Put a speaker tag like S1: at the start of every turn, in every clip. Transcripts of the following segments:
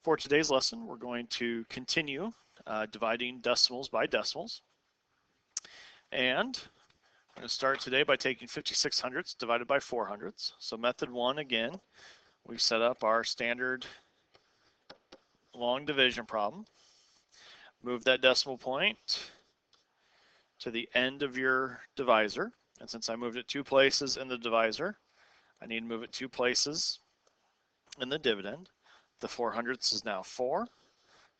S1: For today's lesson, we're going to continue dividing decimals by decimals. And I'm going to start today by taking 56 hundredths divided by 4 hundredths. So method one, again, we set up our standard long division problem. Move that decimal point to the end of your divisor. And since I moved it 2 places in the divisor, I need to move it 2 places in the dividend. The 4 hundredths is now 4.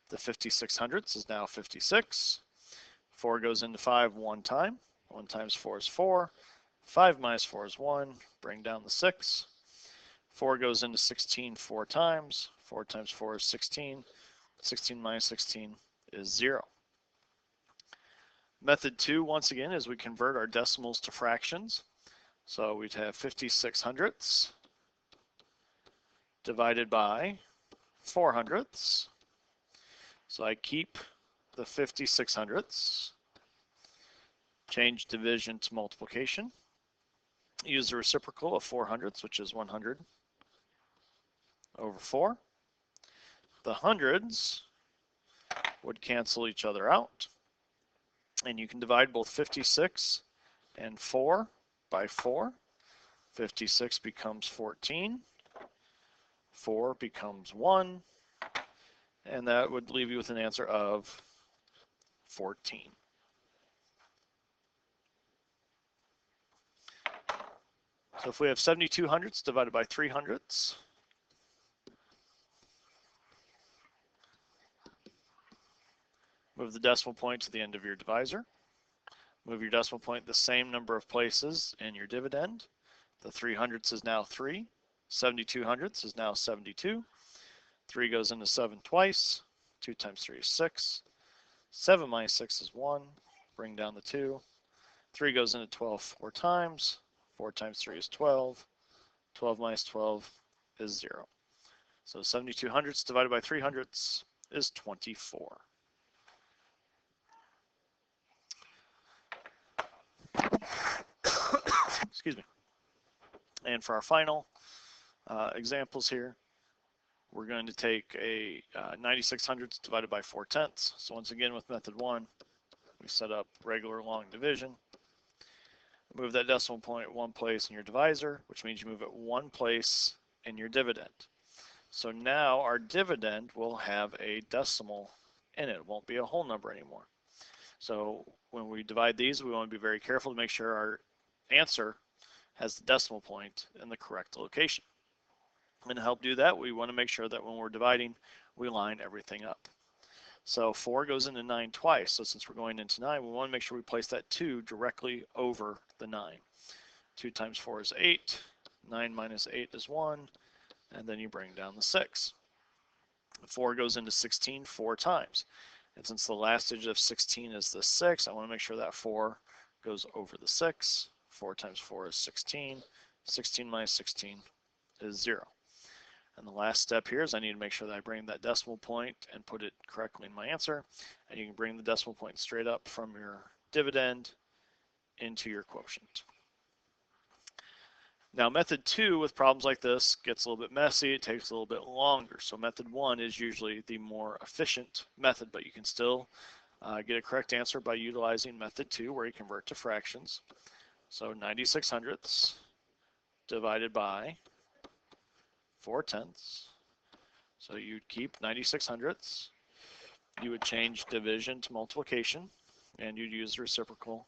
S1: The 56 hundredths is now 56. 4 goes into 5 one time. 1 times 4 is 4. 5 minus 4 is 1. Bring down the 6. 4 goes into 16 4 times. 4 times 4 is 16. 16 minus 16 is 0. Method 2, once again, is we convert our decimals to fractions. So we'd have 56 hundredths divided by 4 hundredths. So I keep the 56 hundredths, change division to multiplication, use the reciprocal of 4 hundredths, which is 100 over 4. The hundreds would cancel each other out, and you can divide both 56 and 4 by 4. 56 becomes 14, 4 becomes 1, and that would leave you with an answer of 14. So if we have 72 hundredths divided by 3 hundredths, move the decimal point to the end of your divisor. Move your decimal point the same number of places in your dividend. The 3 hundredths is now 3. 72 hundredths is now 72. 3 goes into 7 twice. 2 times 3 is 6. 7 minus 6 is 1. Bring down the 2. 3 goes into 12 4 times. 4 times 3 is 12. 12 minus 12 is 0. So 72 hundredths divided by 3 hundredths is 24. Excuse me. And for our final examples here, we're going to take a 96 hundredths divided by 4 tenths. So once again, with method 1, we set up regular long division. Move that decimal point 1 place in your divisor, which means you move it 1 place in your dividend. So now our dividend will have a decimal in it. It won't be a whole number anymore. So when we divide these, we want to be very careful to make sure our answer has the decimal point in the correct location. And to help do that, we want to make sure that when we're dividing, we line everything up. So 4 goes into 9 twice. So since we're going into 9, we want to make sure we place that 2 directly over the 9. 2 times 4 is 8. 9 minus 8 is 1. And then you bring down the 6. 4 goes into 16 4 times. And since the last digit of 16 is the 6, I want to make sure that 4 goes over the 6. 4 times 4 is 16. 16 minus 16 is 0. And the last step here is I need to make sure that I bring that decimal point and put it correctly in my answer. And you can bring the decimal point straight up from your dividend into your quotient. Now method 2 with problems like this gets a little bit messy. It takes a little bit longer. So method 1 is usually the more efficient method, but you can still get a correct answer by utilizing method 2, where you convert to fractions. So 96 hundredths divided by 4 tenths. So you'd keep 96 hundredths. You would change division to multiplication, and you'd use the reciprocal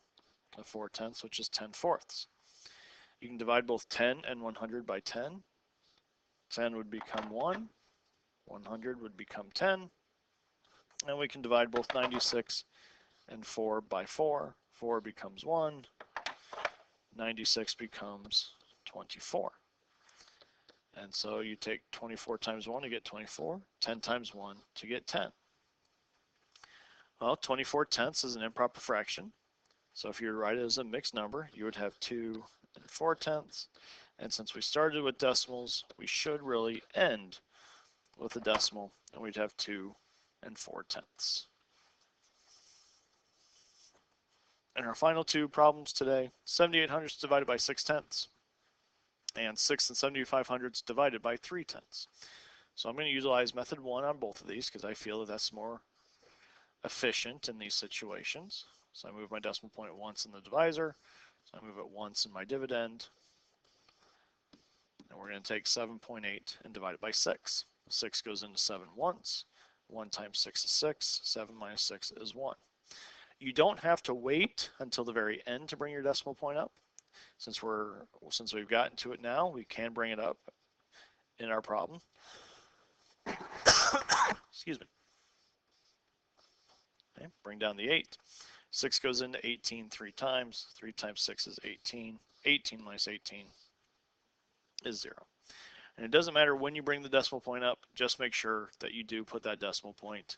S1: of 4 tenths, which is 10 fourths. You can divide both 10 and 100 by 10. 10 would become 1. 100 would become 10. And we can divide both 96 and 4 by 4. 4 becomes 1. 96 becomes 24. And so you take 24 times 1 to get 24, 10 times 1 to get 10. Well, 24 tenths is an improper fraction. So if you were to write it as a mixed number, you would have 2 and 4 tenths. And since we started with decimals, we should really end with a decimal, and we'd have 2 and 4 tenths. And our final 2 problems today, 78 hundredths divided by 6 tenths, and 6 and 75 hundredths divided by 3 tenths. So I'm going to utilize method 1 on both of these because I feel that that's more efficient in these situations. So I move my decimal point once in the divisor. So I move it once in my dividend. And we're going to take 7.8 and divide it by 6. 6 goes into 7 once. 1 times 6 is 6. 7 minus 6 is 1. You don't have to wait until the very end to bring your decimal point up. Since we've gotten to it now, we can bring it up in our problem. Excuse me. Okay, bring down the 8. 6 goes into 18 3 times. 3 times 6 is 18. 18 minus 18 is 0. And it doesn't matter when you bring the decimal point up, just make sure that you do put that decimal point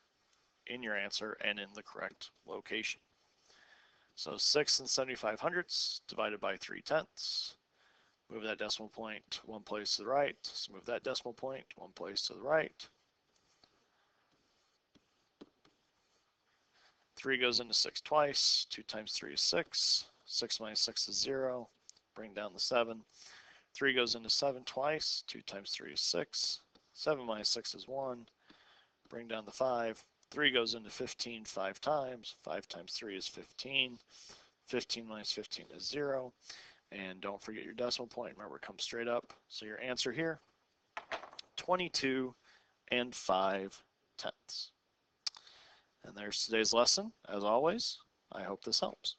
S1: in your answer and in the correct location. So 6 and 75 hundredths divided by 3 tenths. Move that decimal point one place to the right. So move that decimal point one place to the right. 3 goes into 6 twice. 2 times 3 is 6. 6 minus 6 is 0. Bring down the 7. 3 goes into 7 twice. 2 times 3 is 6. 7 minus 6 is 1. Bring down the 5. 3 goes into 15 5 times. 5 times 3 is 15. 15 minus 15 is 0. And don't forget your decimal point. Remember, it comes straight up. So your answer here, 22 and 5 tenths. And there's today's lesson. As always, I hope this helps.